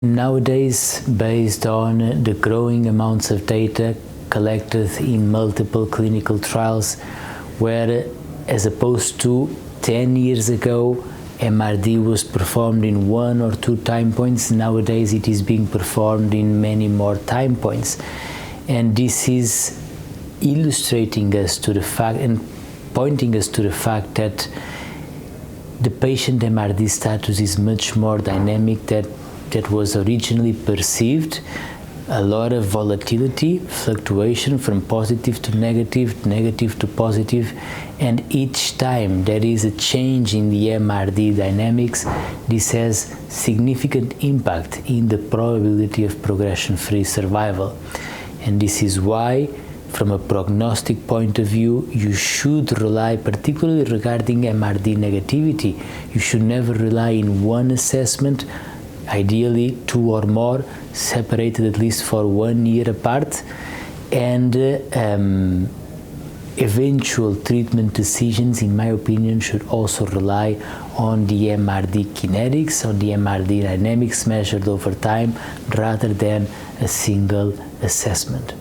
Nowadays, based on the growing amounts of data collected in multiple clinical trials, where as opposed to 10 years ago, MRD was performed in 1 or 2 time points, nowadays it is being performed in many more time points. And this is illustrating us to the fact and pointing us to the fact that the patient MRD status is much more dynamic than that was originally perceived. A lot of volatility, fluctuation from positive to negative, negative to positive, and each time there is a change in the MRD dynamics, this has significant impact in the probability of progression-free survival. And this is why, from a prognostic point of view, you should rely, particularly regarding MRD negativity, you should never rely in one assessment, ideally 2 or more, separated at least for 1 year apart, and eventual treatment decisions, in my opinion, should also rely on the MRD kinetics, on the MRD dynamics measured over time, rather than a single assessment.